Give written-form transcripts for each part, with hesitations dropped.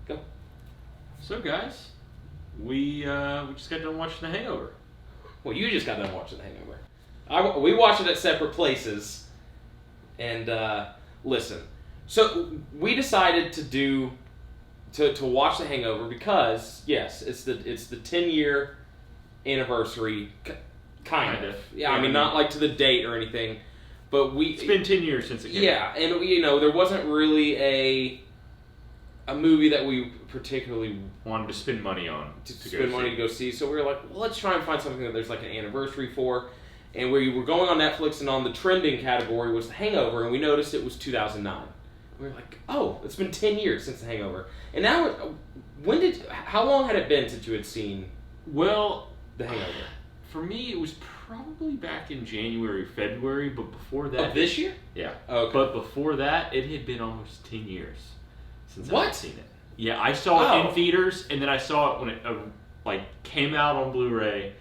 Go. So, guys, we just got done watching The Hangover. Well, you just got done watching The Hangover. We watched it at separate places. And, listen. So, we decided to watch The Hangover because, yes, it's the 10-year anniversary, kind of. Yeah, I mean, not like to the date or anything. But it's been 10 years since it came out. Yeah, and, there wasn't really a movie that we particularly wanted to spend money on to go see. So we were like, well, let's try and find something that there's like an anniversary for. And we were going on Netflix, and on the trending category was The Hangover, and we noticed it was 2009. We were like, oh, it's been 10 years since The Hangover. And now, how long had it been since you had seen The Hangover? For me, it was probably back in January, February, but before that... Of this year? Yeah. Okay. But before that, it had been almost 10 years since I had seen it. Yeah, I saw it in theaters, and then I saw it when it came out on Blu-ray,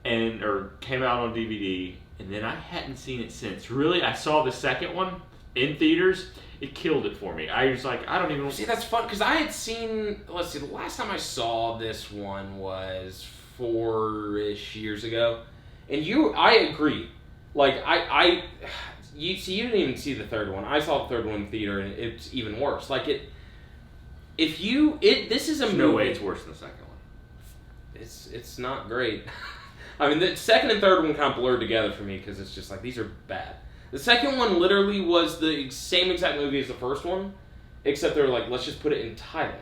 or came out on DVD, and then I hadn't seen it since. Really, I saw the second one in theaters. It killed it for me. I was like, I don't even... See, that's fun, because I had seen... Let's see, the last time I saw this one was 4-ish years ago. And I agree. Like, you didn't even see the third one. I saw the third one in theater, and it's even worse. Like, this is a movie... no way it's worse than the second one. It's not great. I mean, the second and third one kind of blurred together for me, because it's just like, these are bad. The second one literally was the same exact movie as the first one, except they were like, let's just put it in Thailand.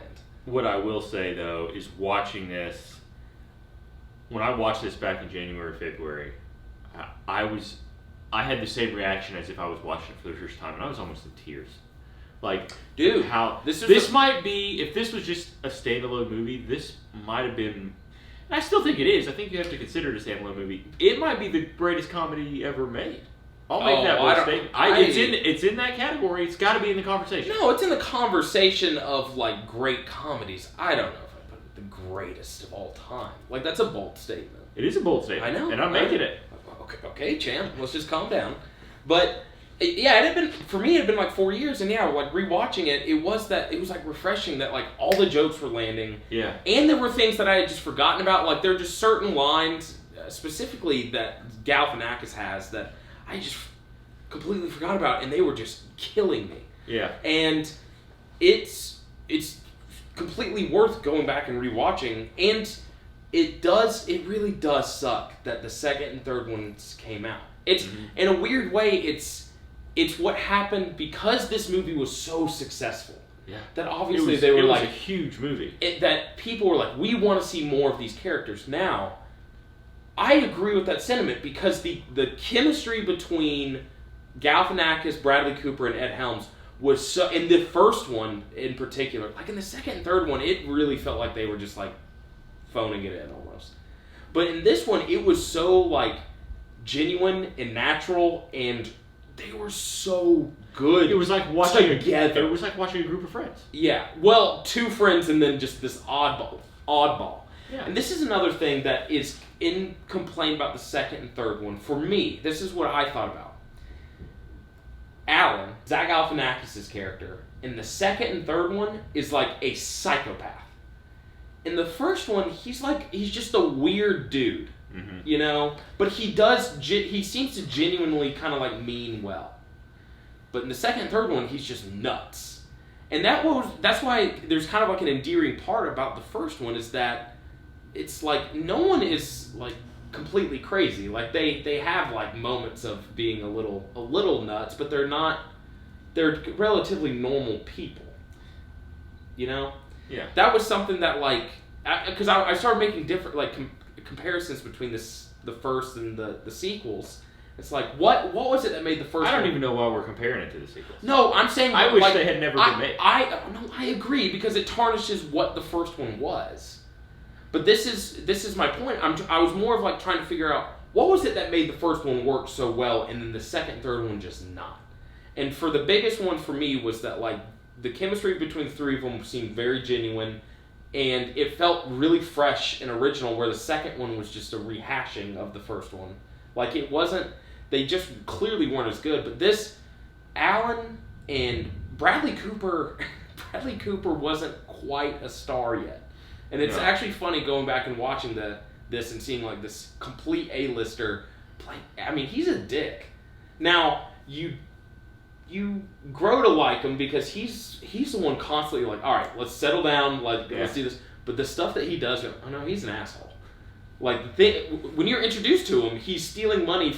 What I will say, though, is watching this, when I watched this back in January, February, I had the same reaction as if I was watching it for the first time, and I was almost in tears. Like, dude, this might be, if this was just a standalone movie, this might have been, and I still think it is, I think you have to consider it a standalone movie, it might be the greatest comedy ever made. I'll make that bold statement. It's in that category. It's got to be in the conversation. No, it's in the conversation of, like, great comedies. I don't know if I put it the greatest of all time. Like, that's a bold statement. It is a bold statement. I know. And I'm making it. Okay, champ. Let's just calm down. But, yeah, it had been, for me, it had been like 4 years. And, yeah, like, rewatching it, it was like refreshing that, like, all the jokes were landing. Yeah. And there were things that I had just forgotten about. Like, there are just certain lines, specifically that Galifianakis has, that I just completely forgot about, and they were just killing me. Yeah. And it's completely worth going back and rewatching, and it really does suck that the second and third ones came out. It's in a weird way, it's what happened because this movie was so successful. Yeah. That obviously it was a huge movie. That people were like, we want to see more of these characters. Now, I agree with that sentiment because the chemistry between Galifianakis, Bradley Cooper, and Ed Helms was so... In the first one, in particular, like in the second and third one, it really felt like they were just like phoning it in almost. But in this one, it was so like genuine and natural, and they were so good. It was like watching together. It was like watching a group of friends. Yeah, well, two friends and then just this oddball. Yeah. And this is another thing that is in complaint about the second and third one. For me, this is what I thought about. Alan, Zach Galifianakis' character, in the second and third one is like a psychopath. In the first one, he's just a weird dude, you know? But he seems to genuinely kind of like mean well. But in the second and third one, he's just nuts. And that's why there's kind of like an endearing part about the first one is that it's like no one is like completely crazy. Like they have like moments of being a little nuts, but they're relatively normal people. You know? Yeah. That was something that like because I started making different like comparisons between the first and the sequels. It's like what was it that made the first? I don't one? even know why we're comparing it to the sequels. No, I'm saying I wish like, they had never been made. I agree because it tarnishes what the first one was. But this is my point. I was more of like trying to figure out what was it that made the first one work so well, and then the second, third one just not. And for the biggest one for me was that like the chemistry between the three of them seemed very genuine, and it felt really fresh and original. Where the second one was just a rehashing of the first one. Like it wasn't. They just clearly weren't as good. But this, Alan and Bradley Cooper. Bradley Cooper wasn't quite a star yet. And it's actually funny going back and watching this and seeing like this complete A-lister play. I mean, he's a dick. Now, you grow to like him because he's the one constantly like, all right, let's settle down, let's do this. But the stuff that he does, oh no, he's an asshole. Like, when you're introduced to him, he's stealing money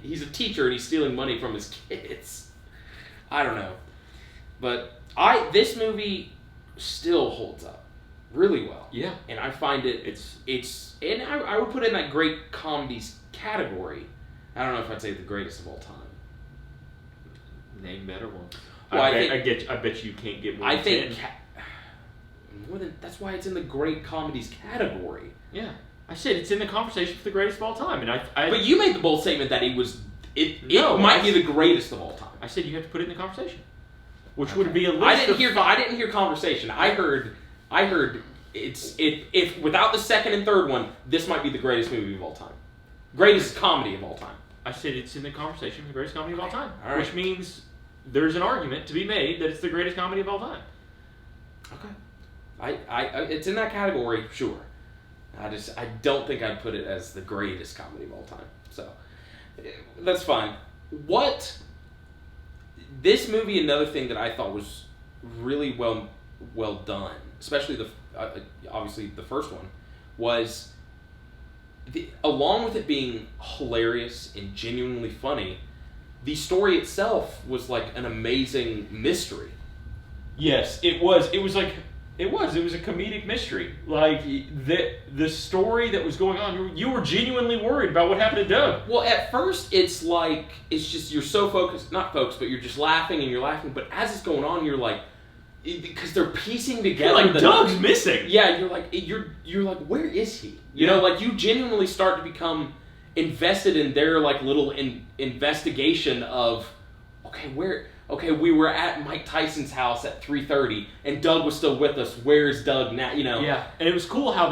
he's a teacher and he's stealing money from his kids. I don't know. But this movie still holds up really well. Yeah. And I find and I would put it in that great comedies category. I don't know if I'd say the greatest of all time. Name better ones. Well, I bet you can't get more than 10. That's why it's in the great comedies category. Yeah. I said it's in the conversation for the greatest of all time. And But you made the bold statement that it might be the greatest of all time. I said you have to put it in the conversation. Which would be a list I didn't hear conversation. I heard if without the second and third one, this might be the greatest movie of all time. Greatest comedy of all time. I said it's in the conversation for the greatest comedy of all time. All right. Which means there's an argument to be made that it's the greatest comedy of all time. Okay. It's in that category, sure. I don't think I'd put it as the greatest comedy of all time. So that's fine. This movie, another thing that I thought was really well done, especially obviously the first one, was along with it being hilarious and genuinely funny, the story itself was like an amazing mystery. Yes, it was. It was a comedic mystery. Like the story that was going on, you were genuinely worried about what happened to Doug. Well, at first it's just you're so not focused, but you're just laughing and you're laughing. But as it's going on, you're like, because they're piecing together. Like Doug's missing. Yeah, you're like, where is he? You know, like you genuinely start to become invested in their like little investigation of, okay, we were at Mike Tyson's house at 3:30, and Doug was still with us. Where's Doug now? You know. Yeah, and it was cool how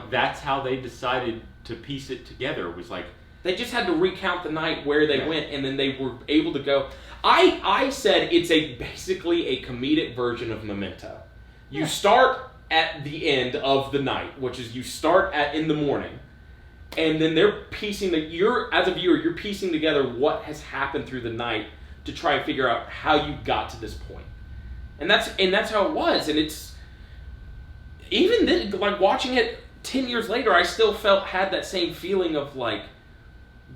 that's how they decided to piece it together. Was like they just had to recount the night where they went, and then they were able to go. I said it's basically a comedic version of Memento. You start at the end of the night, which is you start in the morning, and then they're piecing as a viewer, you're piecing together what has happened through the night to try and figure out how you got to this point. And that's how it was. And it's even then, like watching it 10 years later, I still had that same feeling of like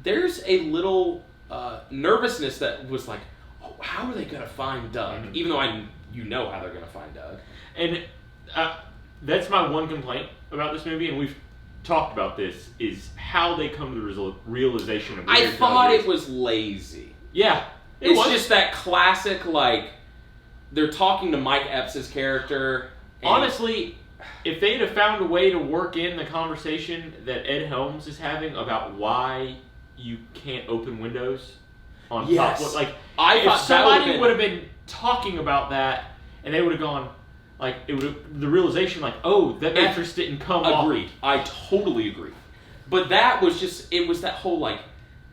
there's a little nervousness that was like, oh, how are they going to find Doug? Mm-hmm. Even though you know how they're going to find Doug. And that's my one complaint about this movie, and we've talked about this, is how they come to the realization of I thought it was lazy. Yeah. It's just that classic, like, they're talking to Mike Epps' character. Honestly, if they'd have found a way to work in the conversation that Ed Helms is having about why you can't open windows on top, like, if somebody would have been talking about that, and they would have gone, like, the realization, like, oh, that mattress didn't come off. Agreed. I totally agree. But that was it was that whole, like,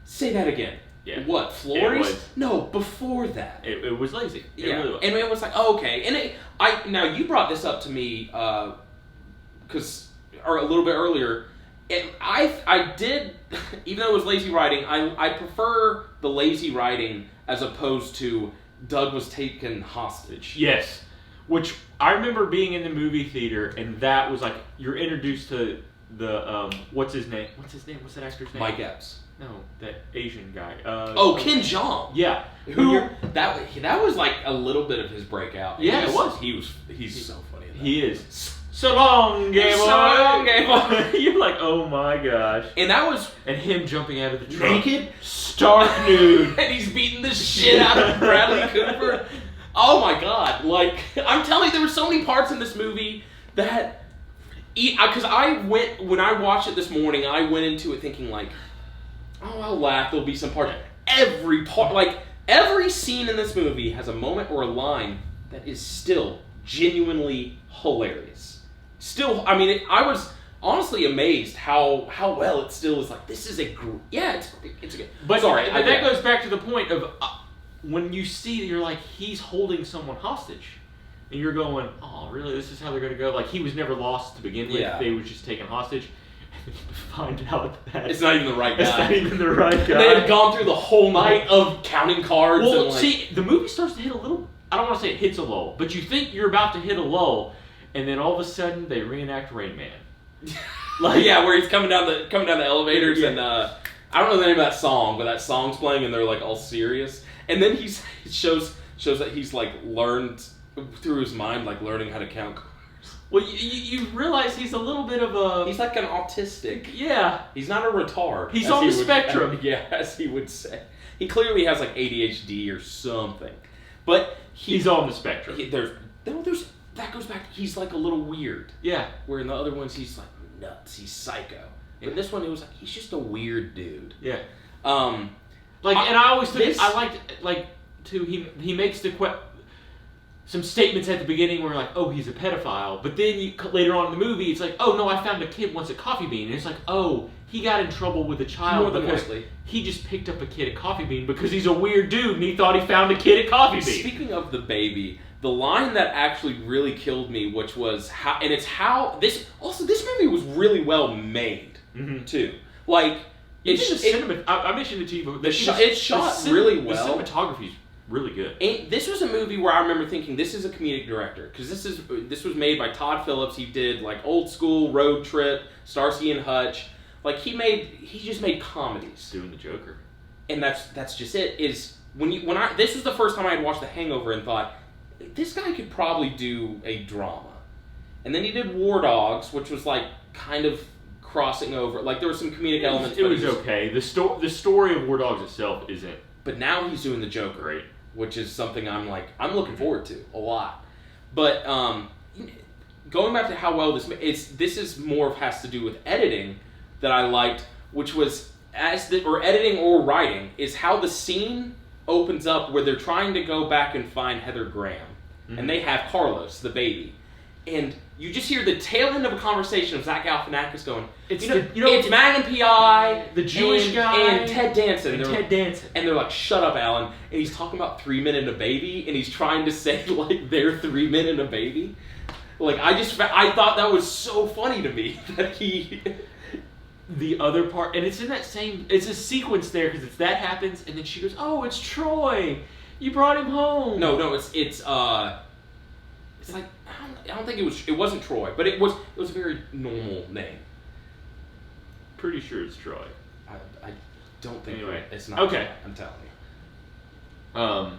say that again. Yeah. What, Flores? No, before that. It was lazy. It really was. And it was like, oh, okay. And now you brought this up to me, or a little bit earlier. I did, even though it was lazy writing, I prefer the lazy writing as opposed to Doug was taken hostage. Yes. Which I remember being in the movie theater, and that was like, you're introduced to the, what's his name? What's that actor's name? Mike Epps. No, that Asian guy. Ken Jeong. Yeah. That was like a little bit of his breakout. Yeah, it was. He's so funny. He is. So long, Game On. You're like, oh my gosh. And that was... And him jumping out of the truck. Naked? Stark nude. And he's beating the shit out of Bradley Cooper. Oh my god. Like, I'm telling you, there were so many parts in this movie that... Because when I watched it this morning, I went into it thinking like, oh, I'll laugh, there'll be some part. Every part, like, every scene in this movie has a moment or a line that is still genuinely hilarious. Still, I mean, I was honestly amazed how well it still is. Like, this is a it's a good. But sorry, but that goes back to the point of when you see, you're like, he's holding someone hostage. and you're going, oh, really? This is how they're going to go? Like, he was never lost to begin with. Yeah. They were just taken hostage. And then you find out that it's not even the right guy. It's not even the right guy. They had gone through the whole night of counting cards. Well, and, like, see, the movie starts to hit a little... I don't want to say it hits a lull, but you think you're about to hit a lull, and then all of a sudden they reenact Rain Man. Like, yeah, where he's coming down the elevators, and I don't know the name of that song, but that song's playing, and they're like all serious. And then he shows that he's like learned through his mind, like learning how to count cards. Well, you realize he's a little bit of a... He's like an autistic. Yeah. He's not a retard. He's on the spectrum. Yeah, as he would say. He clearly has like ADHD or something. But he's on the spectrum. That goes back. He's like a little weird. Yeah. Where in the other ones he's like nuts. He's psycho. But this one it was like he's just a weird dude. Yeah. And I always think I liked too. He makes some statements at the beginning where like, oh, he's a pedophile. But then later on in the movie, it's like, oh no, I found a kid wants a coffee bean, and it's like, oh, he got in trouble with a child because he just picked up a kid at Coffee Bean because he's a weird dude and he thought he found a kid at Coffee Bean. Speaking of the baby, the line that actually really killed me, which was this movie was really well made too. Like I mentioned it to you, but it's shot really well. The cinematography's really good. And this was a movie where I remember thinking this is a comedic director because this was made by Todd Phillips. He did like Old School, Road Trip, Starsky and Hutch. Like he just made comedies. Doing the Joker. And that's just it. This was the first time I had watched The Hangover and thought, this guy could probably do a drama. And then he did War Dogs, which was like kind of crossing over. Like there were some comedic elements. It was okay. The story of War Dogs itself isn't. But now he's doing the Joker, right? Which is something I'm looking forward to a lot. But going back to how well this is more has to do with editing that I liked, which was or editing or writing is how the scene opens up where they're trying to go back and find Heather Graham, and they have Carlos, the baby, and you just hear the tail end of a conversation of Zach Galifianakis going, it's Magnum P.I., the Jewish guy, and Ted Danson. And they're like, shut up, Alan. And he's talking about 3 Men and a Baby, and he's trying to say, like, they're 3 men and a baby. Like, I thought that was so funny to me, that he... The other part, and it's in that same, it's a sequence there, because that happens, and then she goes, oh, it's Troy. You brought him home. No, it's like, I don't think it wasn't Troy, but it was a very normal name. Pretty sure it's Troy. I don't think it's not. Okay. Troy, I'm telling you.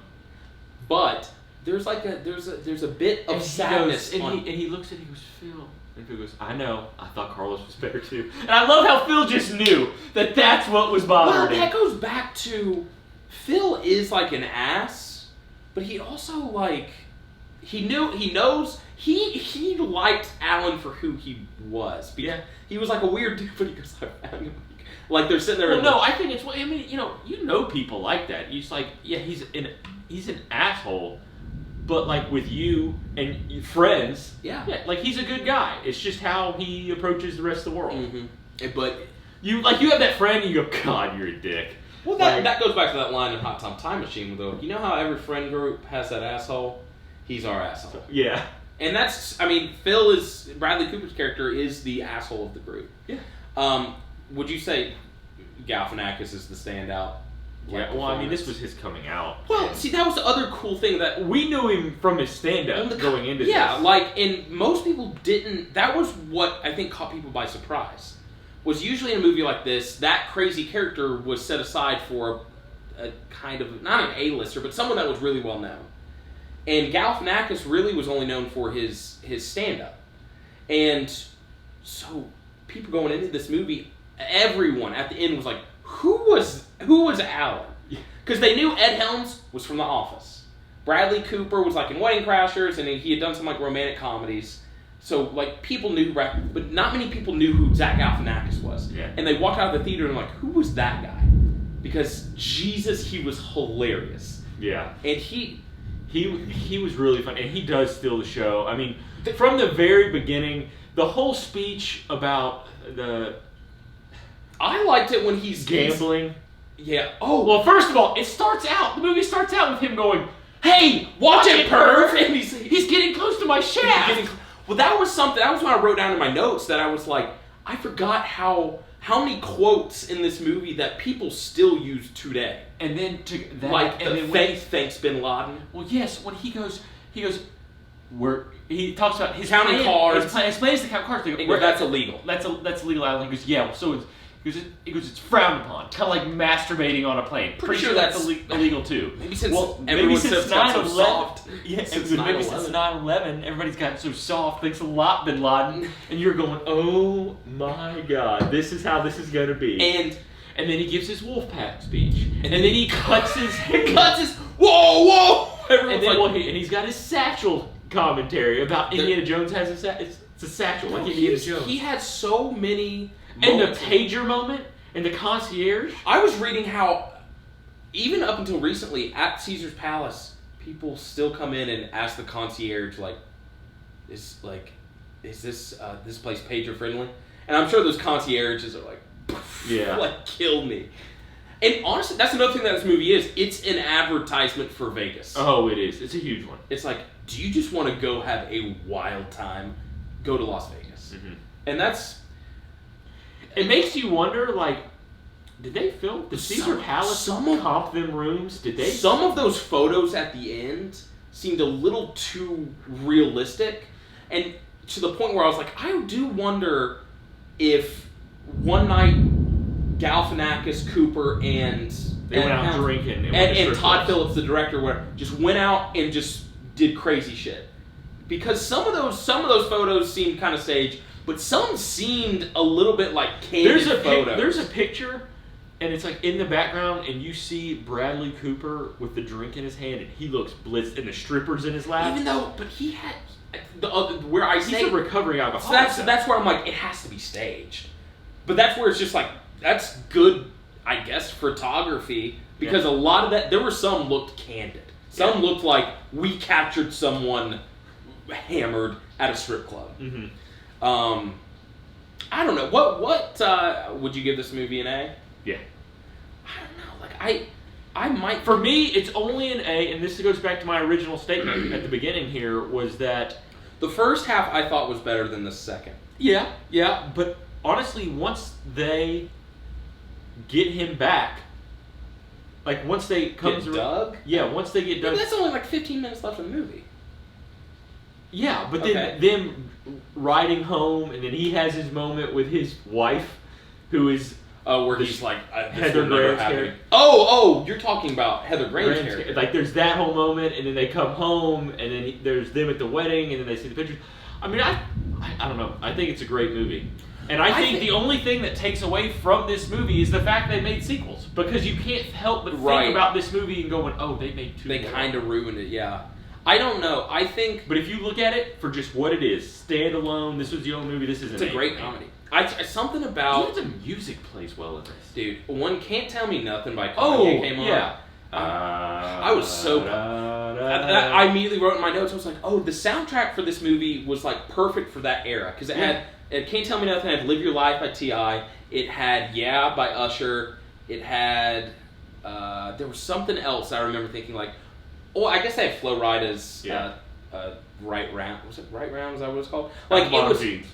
But there's like there's a bit of sadness. And he looks at it, he goes, Phil. And Phil goes, I know. I thought Carlos was better too. And I love how Phil just knew that that's what was bothering him. Well, that goes back to Phil is like an ass, but he also like he liked Alan for who he was. Because he was like a weird dude, but he goes like they're sitting there. Well, no, I think it's. I mean, you know people like that. He's like, yeah, he's an asshole. But like with you and your friends, like he's a good guy. It's just how he approaches the rest of the world. Mm-hmm. But you have that friend, and you go, God, you're a dick. Well, that goes back to that line in Hot Time Machine, though. You know how every friend group has that asshole? He's our asshole. Yeah. And Bradley Cooper's character is the asshole of the group. Yeah. Would you say Galifianakis is the standout? Yeah, well, I mean, this was his coming out. Well, see, that was the other cool thing that... We knew him from his stand-up going into this. Yeah, and most people didn't... That was what I think caught people by surprise. Was usually in a movie like this, that crazy character was set aside for a kind of... Not an A-lister, but someone that was really well known. And Galifianakis really was only known for his stand-up. And so, people going into this movie, everyone at the end was like, Who was Alan? Because they knew Ed Helms was from The Office. Bradley Cooper was like in Wedding Crashers, and he had done some like romantic comedies. So like people knew, but not many people knew who Zach Galifianakis was. Yeah. And they walked out of the theater and like, who was that guy? Because Jesus, he was hilarious. Yeah. And he was really fun, and he does steal the show. I mean, from the very beginning, the whole speech about I liked it when he's gambling. Yeah. Oh. Well, first of all, the movie starts out with him going, hey, watch it, perv! And he's getting close to my shaft. Well, that was something. That was what I wrote down in my notes. That I was like, I forgot how many quotes in this movie that people still use today. And then thanks Bin Laden. Well, yes, when he goes, he talks about his counting cards. His plan is to count cards. That's illegal. That's illegal. And he goes, yeah. Well, so it's frowned upon. Kind of like masturbating on a plane. Pretty sure that's illegal too. Maybe since 9/11. Yeah, maybe since 9/11, everybody's gotten so soft. Thanks a lot, Bin Laden. And you're going, oh my God, this is how this is gonna be. And then he gives his Wolfpack speech, and then he cuts his whoa. And he's got his satchel commentary about Indiana Jones has it's a satchel like Indiana Jones. He had so many. And the pager moment, and the concierge. I was reading how, even up until recently, at Caesar's Palace, people still come in and ask the concierge, is this place pager friendly? And I'm sure those concierges are like, kill me. And honestly, that's another thing that this movie is. It's an advertisement for Vegas. Oh, it is. It's a huge one. It's like, do you just want to go have a wild time? Go to Las Vegas. Mm-hmm. And that's... It makes you wonder, did they film? Did Caesar Palace comp them rooms? Did they? Some of those photos at the end seemed a little too realistic. And to the point where I was like, I do wonder if one night Galifianakis, Cooper, and went out drinking. And Todd Phillips, the director, just went out and just did crazy shit. Because some of those photos seemed kind of staged. But some seemed a little bit like candid photos. There's a picture, and it's like in the background, and you see Bradley Cooper with the drink in his hand, and he looks blitzed, and the strippers in his lap. But he had he's a recovering alcoholic. So that's where I'm like, it has to be staged. But that's where it's just like, that's good, I guess, photography, because a lot of that, there were some looked candid. Some looked like we captured someone hammered at a strip club. Mm-hmm. I don't know. What would you give this movie an A? Yeah. I don't know. I might. For me, it's only an A, and this goes back to my original statement at the beginning here, was that the first half I thought was better than the second. Yeah, but honestly, once they get him back, once they get Doug? Yeah, once they get Doug. That's only 15 minutes left in the movie. Yeah, but then them riding home, and then he has his moment with his wife, who is where he's like Heather Grant's character. Oh, you're talking about Heather Grant's character. There's that whole moment, and then they come home, and then there's them at the wedding, and then they see the pictures. I mean, I don't know. I think it's a great movie. And I think the only thing that takes away from this movie is the fact they made sequels. Because you can't help but think about this movie and going, oh, they made two. They kind of ruined it, yeah. I don't know. I think... But if you look at it for just what it is, standalone, this was the only movie, this is It's a great comedy. Something about... Even the music plays well in this. Dude, one Can't Tell Me Nothing by Kanye came on. Yeah. I was so... I immediately wrote in my notes, I was like, oh, the soundtrack for this movie was perfect for that era. Because it had Can't Tell Me Nothing, it had Live Your Life by T.I., it had Yeah by Usher, it had... there was something else I remember thinking oh, I guess they had Flo Rida's Right Round. Was it Right Round? Is that what it's called? Apple Bottom Jeans.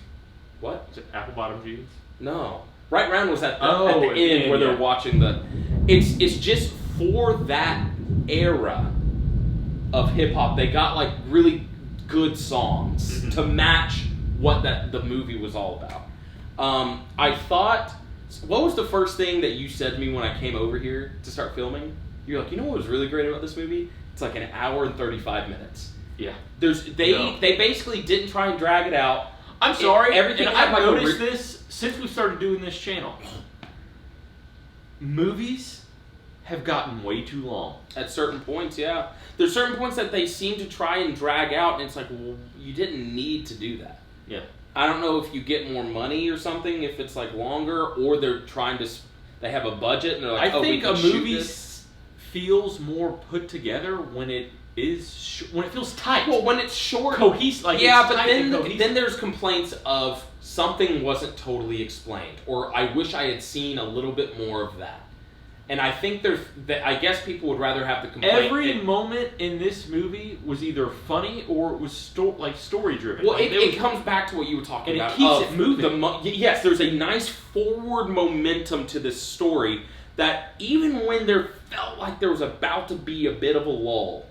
What? Is it Apple Bottom Jeans? No. Right Round was at the end where they're watching the... It's just for that era of hip-hop, they got really good songs to match what the movie was all about. I thought... What was the first thing that you said to me when I came over here to start filming? You're like, you know what was really great about this movie? It's an hour and 35 minutes. Yeah. They basically didn't try and drag it out. I'm sorry. Everything I've noticed this since we started doing this channel. Movies have gotten way too long. At certain points, yeah. There's certain points that they seem to try and drag out, and it's well, you didn't need to do that. Yeah. I don't know if you get more money or something, if it's longer, or they're trying to... They have a budget, and they're I think a movie feels more put together when it is when it feels tight. Well, when it's short, cohesive. But then there's complaints of something wasn't totally explained, or I wish I had seen a little bit more of that. And I think I guess people would rather have the complaint. Every moment in this movie was either funny or it was story driven. Well, it comes back to what you were talking about. And it keeps it moving. Yes, there's a nice forward momentum to this story that even when there felt like there was about to be a bit of a lull,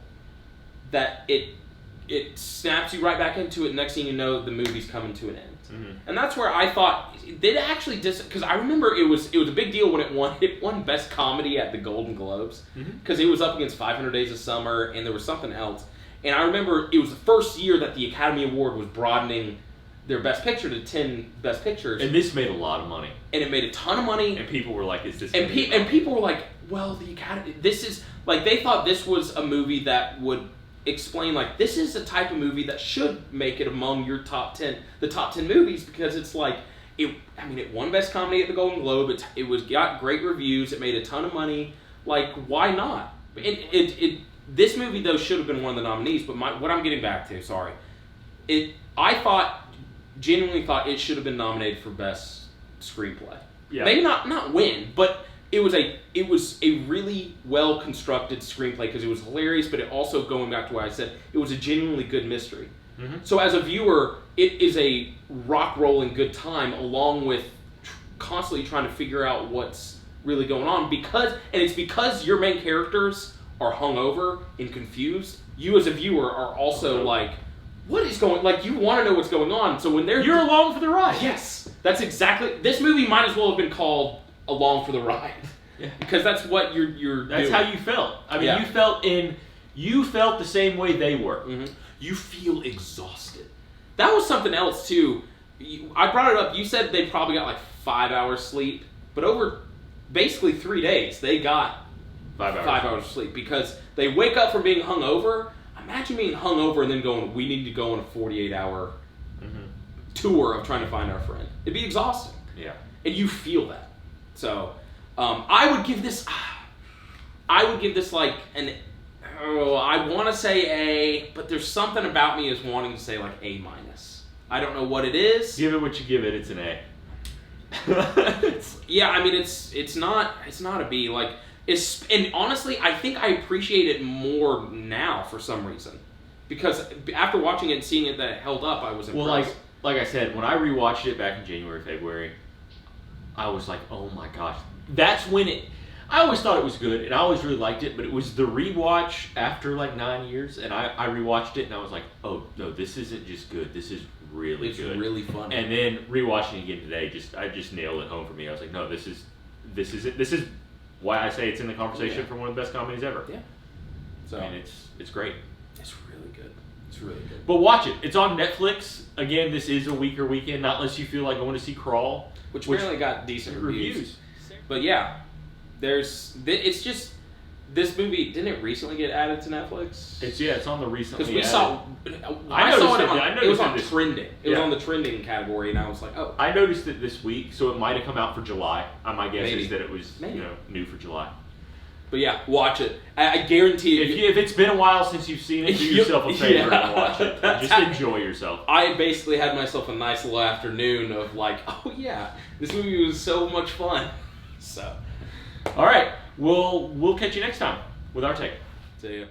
that it snaps you right back into it. Next thing you know, the movie's coming to an end. Mm-hmm. And that's where I thought it actually because I remember it was a big deal when it won Best Comedy at the Golden Globes because it was up against 500 Days of Summer and there was something else. And I remember it was the first year that the Academy Award was broadening their Best Picture to 10 Best Pictures. And this made a lot of money. And it made a ton of money. And people were like, "Is this?" And people were like, "Well, the Academy. This is like they thought this was a movie that would." Explain like this is the type of movie that should make it among your top 10 movies because it's like it won Best Comedy at the Golden Globe. It got great reviews. It made a ton of money. Like why not? This movie though should have been one of the nominees. But what I'm getting back to, I genuinely thought it should have been nominated for Best Screenplay. Yeah. Maybe not win, but. It was a really well constructed screenplay because it was hilarious, but it also, going back to what I said, it was a genuinely good mystery. Mm-hmm. So as a viewer, it is a rock rolling good time, along with constantly trying to figure out what's really going on because your main characters are hungover and confused. You as a viewer are also like, what is going? Like you want to know what's going on. So when you're along for the ride. Yes, that's exactly. This movie might as well have been called Along for the Ride. Yeah. Because that's what you're That's doing. how you felt. I mean, you felt the same way they were. Mm-hmm. You feel exhausted. That was something else too. I brought it up. You said they probably got like 5 hours sleep, but over basically 3 days they got 5 hours of sleep because they wake up from being hungover. Imagine being hungover and then going, we need to go on a 48-hour tour of trying to find our friend. It'd be exhausting. Yeah. And you feel that. So, I would give this like I want to say A, but there's something about me is wanting to say like A-. I don't know what it is. Give it what you give it. It's an A. Yeah, I mean it's not a B. Like and honestly, I think I appreciate it more now for some reason because after watching it and seeing it that it held up, I was impressed. Well, like I said, when I rewatched it back in January, February, I was like, oh my gosh. That's when I always thought it was good, and I always really liked it, but it was the rewatch after like 9 years, and I rewatched it, and I was like, oh, no, this isn't just good. This is really good. It's really fun. And then rewatching it again today, I just nailed it home for me. I was like, no, this is it. This is why I say it's in the conversation for one of the best comedies ever. Yeah. So I mean, it's great. It's really good. It's really good. But watch it. It's on Netflix. Again, this is a weaker weekend, not unless you feel like going to see Crawl. Which apparently got decent reviews. But yeah, it's just, this movie, didn't it recently get added to Netflix? It's on the recently Because I saw it was on trending. It was on the trending category, and I was like, oh. I noticed it this week, so it might have come out for July. My guess is that it was new for July. But yeah, watch it. I guarantee if it's been a while since you've seen it, do yourself a favor and watch it. Just enjoy yourself. I basically had myself a nice little afternoon of like, oh yeah, this movie was so much fun. So, all right, we'll catch you next time with OurTake. See ya.